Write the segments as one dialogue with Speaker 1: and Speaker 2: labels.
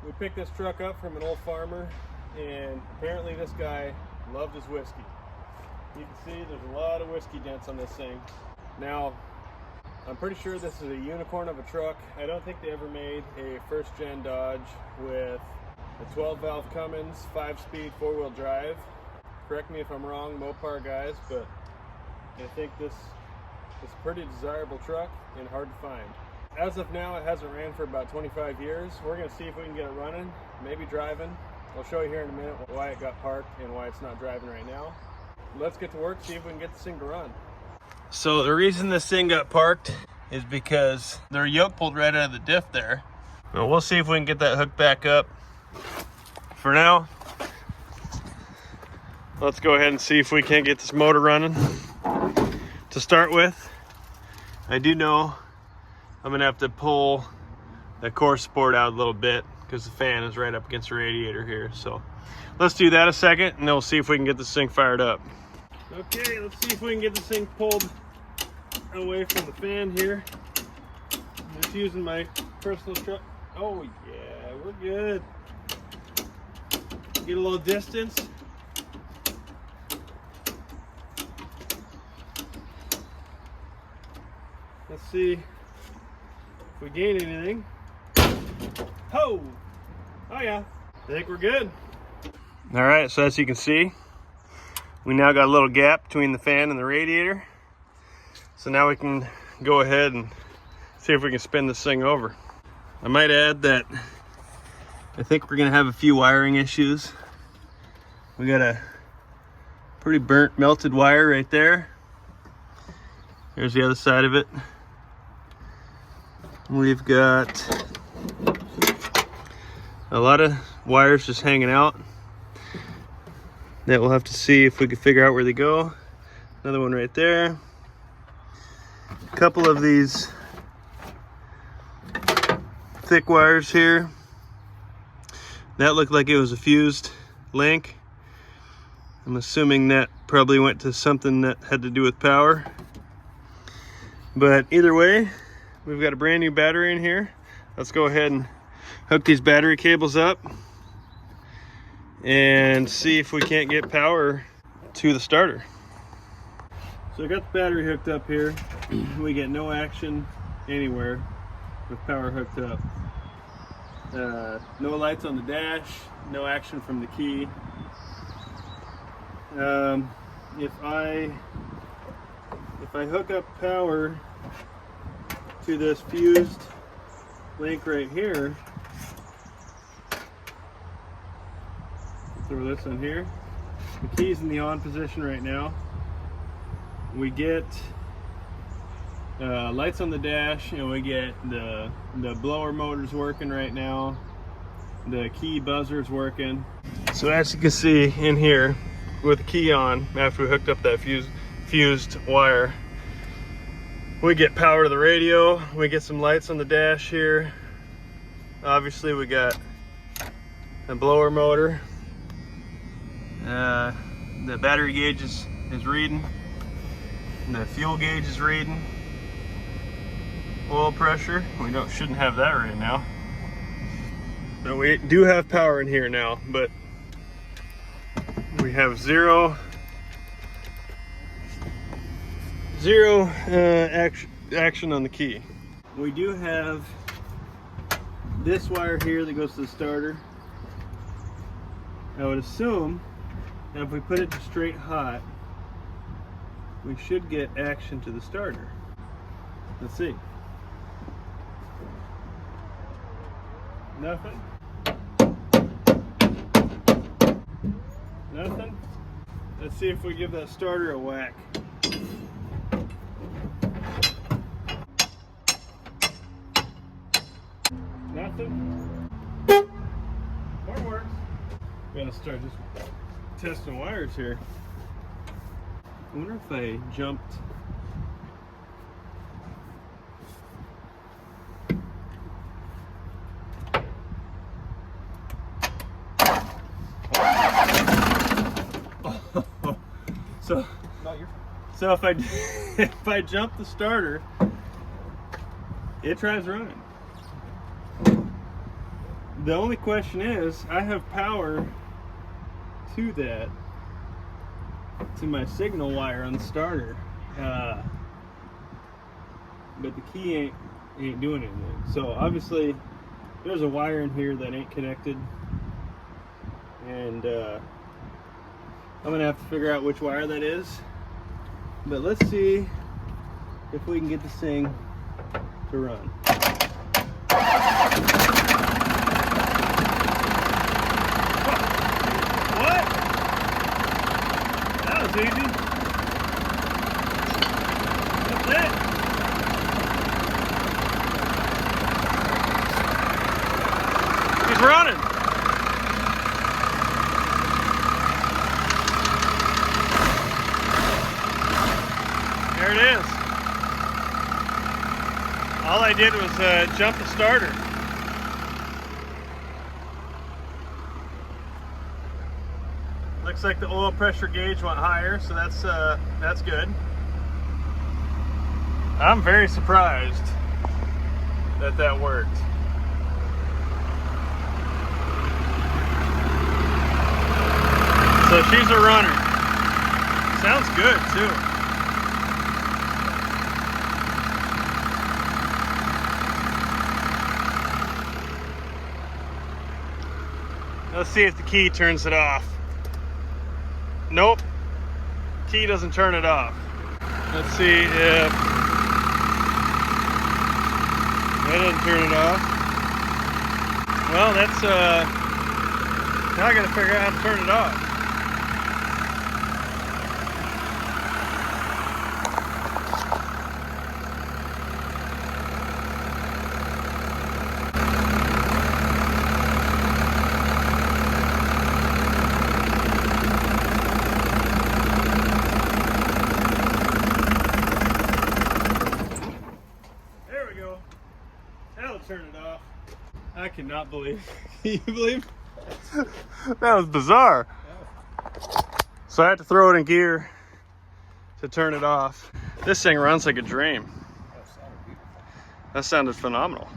Speaker 1: We picked this truck up from an old farmer, and apparently this guy loved his whiskey. You can see there's a lot of whiskey dents on this thing. Now, I'm pretty sure this is a unicorn of a truck. I don't think they ever made a first-gen Dodge with a 12-valve Cummins, 5-speed, 4-wheel drive. Correct me if I'm wrong, Mopar guys, but I think this is a pretty desirable truck and hard to find. As of now, it hasn't ran for about 25 years. We're going to see if we can get it running, maybe driving. I'll show you here in a minute why it got parked and why it's not driving right now. Let's get to work, see if we can get this thing to run. So the reason this thing got parked is because their yoke pulled right out of the diff there. But we'll see if we can get that hooked back up. For now, let's go ahead and see if we can't get this motor running. To start with, I do know I'm gonna have to pull the core support out a little bit because the fan is right up against the radiator here. So let's do that a second and then we'll see if we can get this thing fired up. Okay, let's see if we can get this thing pulled away from the fan here. I'm just using my personal truck. Oh yeah, we're good. Get a little distance. Let's see if we gain anything. Oh yeah, I think we're good. All right, so as you can see, we now got a little gap between the fan and the radiator. So now we can go ahead and see if we can spin this thing over. I might add that I think we're gonna have a few wiring issues. We got a pretty burnt, melted wire right there. Here's the other side of it. We've got a lot of wires just hanging out that we'll have to see if we can figure out where they go. Another one right there. A couple of these thick wires here. That looked like it was a fused link. I'm assuming that probably went to something that had to do with power. But either way, we've got a brand new battery in here. Let's go ahead and hook these battery cables up and see if we can't get power to the starter. So I got the battery hooked up here. We get no action anywhere with power hooked up. No lights on the dash, no action from the key. If I hook up power to this fused link right here, throw this in here. The key's in the on position right now. We get lights on the dash, and we get the blower motors working right now. The key buzzer's working. So as you can see in here, with the key on, after we hooked up that fused wire, we get power to the radio. We get some lights on the dash here. Obviously we got a blower motor. The battery gauge is reading. The fuel gauge is reading. Oil pressure, we shouldn't have that right now. But we do have power in here now, but we have zero action on the key. We do have this wire here that goes to the starter. I would assume that if we put it to straight hot, we should get action to the starter. Let's see. Nothing. Nothing. Let's see if we give that starter a whack. Nothing. More works. We gotta start just testing wires here. I wonder if I jumped. So if I jump the starter, it tries running. The only question is, I have power to that, to my signal wire on the starter, but the key ain't doing anything. So obviously there's a wire in here that ain't connected, and I'm gonna have to figure out which wire that is. But let's see if we can get this thing to run. What? That was easy. That's it. He's running. There it is. All I did was jump the starter. Looks like the oil pressure gauge went higher, so that's good. I'm very surprised that that worked. So she's a runner. Sounds good too. Let's see if the key turns it off. Nope, key doesn't turn it off. Let's see if that doesn't turn it off. Well, that's now I gotta figure out how to turn it off. That'll turn it off. I cannot believe. Can you believe? That was bizarre. So I had to throw it in gear to turn it off. This thing runs like a dream. That sounded phenomenal.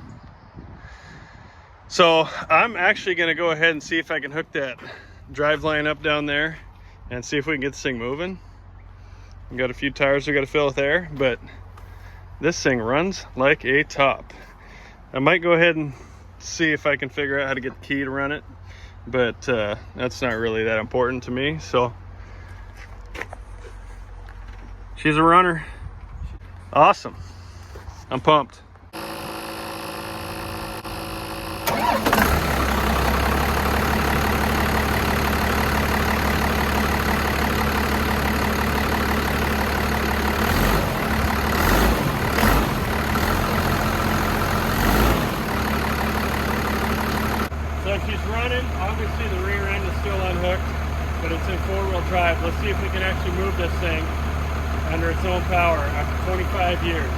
Speaker 1: So I'm actually gonna go ahead and see if I can hook that drive line up down there and see if we can get this thing moving. We've got a few tires we gotta fill with air, but this thing runs like a top. I might go ahead and see if I can figure out how to get the key to run it, but that's not really that important to me. So she's a runner. Awesome. I'm pumped. So she's running. Obviously the rear end is still unhooked, but it's in four-wheel drive. Let's see if we can actually move this thing under its own power after 25 years.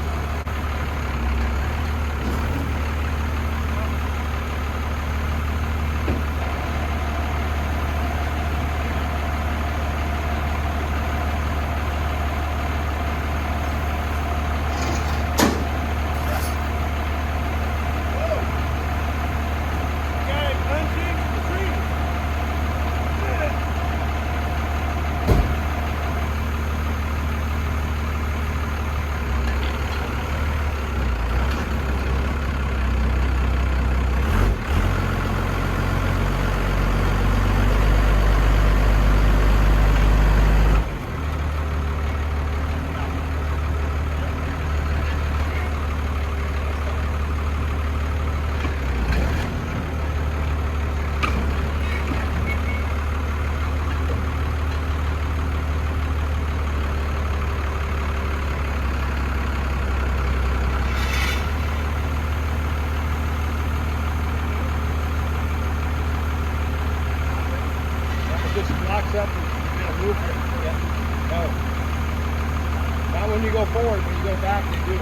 Speaker 1: Locks up and you gotta move it. Yeah. No. Not when you go forward, when you go back, you do.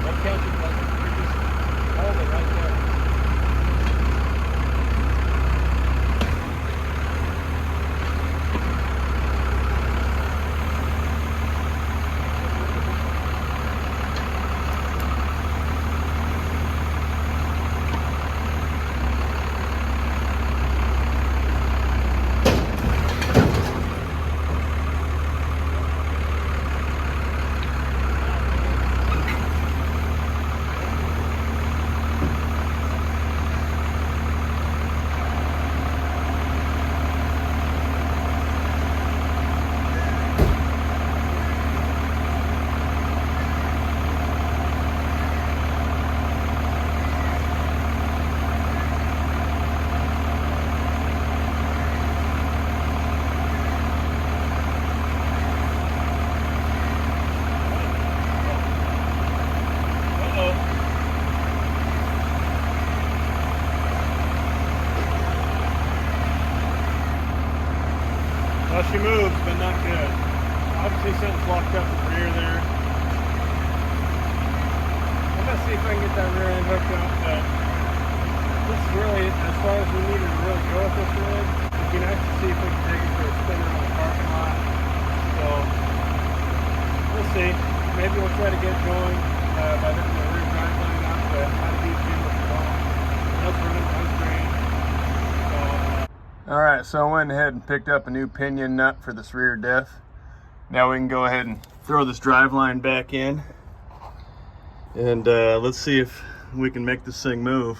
Speaker 1: That catches like you just hold it right there. see if I can get that rear end hooked up, but this is really, as far as we needed to really go with this rig, it'd be nice to see if we can take it for a spin around the parking lot. So, we'll see. Maybe we'll try to get it going by hooking the rear drive line up, but how to beat you with the ball. That's running, that's great. So, alright, so I went ahead and picked up a new pinion nut for this rear diff. Now we can go ahead and throw this drive line back in. And let's see if we can make this thing move.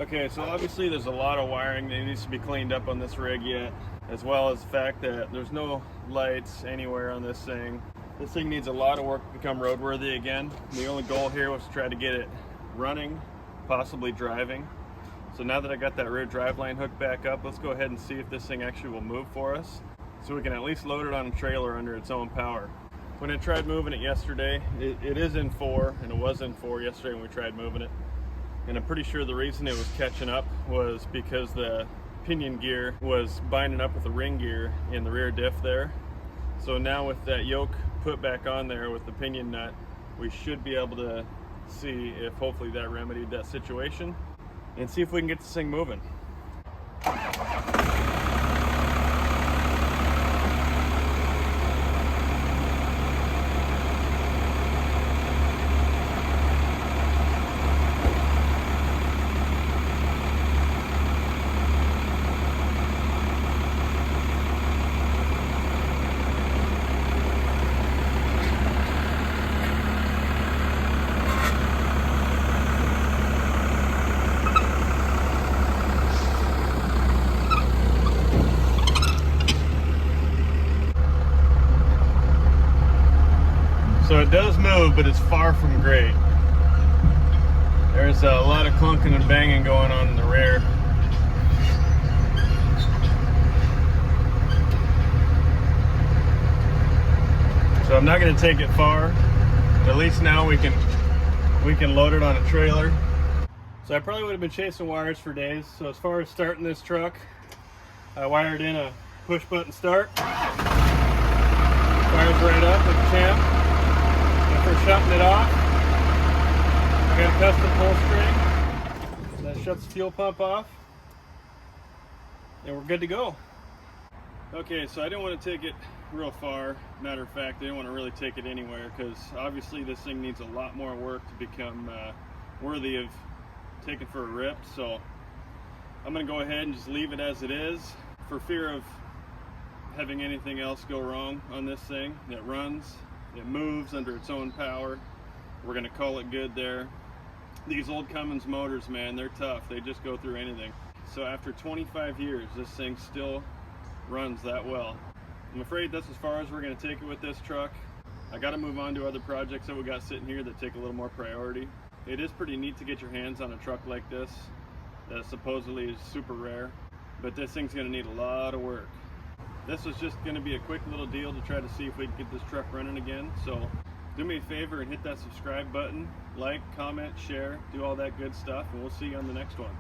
Speaker 1: Okay, so obviously there's a lot of wiring that needs to be cleaned up on this rig yet, as well as the fact that there's no lights anywhere on this thing. This thing needs a lot of work to become roadworthy again. The only goal here was to try to get it running, possibly driving. So now that I got that rear drive line hooked back up, let's go ahead and see if this thing actually will move for us, so we can at least load it on a trailer under its own power. When I tried moving it yesterday, it is in 4, and it was in 4 yesterday when we tried moving it. And I'm pretty sure the reason it was catching up was because the pinion gear was binding up with the ring gear in the rear diff there. So now with that yoke put back on there with the pinion nut, we should be able to see if hopefully that remedied that situation and see if we can get this thing moving. So it does move, but it's far from great. There's a lot of clunking and banging going on in the rear. So I'm not going to take it far. But at least now we can load it on a trailer. So I probably would have been chasing wires for days. So as far as starting this truck, I wired in a push button start. Fires right up with the champ. For shutting it off, I got a custom pull string that shuts the fuel pump off, and we're good to go. Okay, so I didn't want to take it real far. Matter of fact, I didn't want to really take it anywhere because obviously this thing needs a lot more work to become worthy of taking for a rip. So I'm going to go ahead and just leave it as it is for fear of having anything else go wrong on this thing. It runs. It moves under its own power. We're gonna call it good there. These old Cummins motors, man, they're tough. They just go through anything. So after 25 years, this thing still runs that well. I'm afraid that's as far as we're gonna take it with this truck. I gotta move on to other projects that we got sitting here that take a little more priority. It is pretty neat to get your hands on a truck like this that supposedly is super rare, but this thing's gonna need a lot of work. This was just going to be a quick little deal to try to see if we can get this truck running again. So do me a favor and hit that subscribe button, like, comment, share, do all that good stuff, and we'll see you on the next one.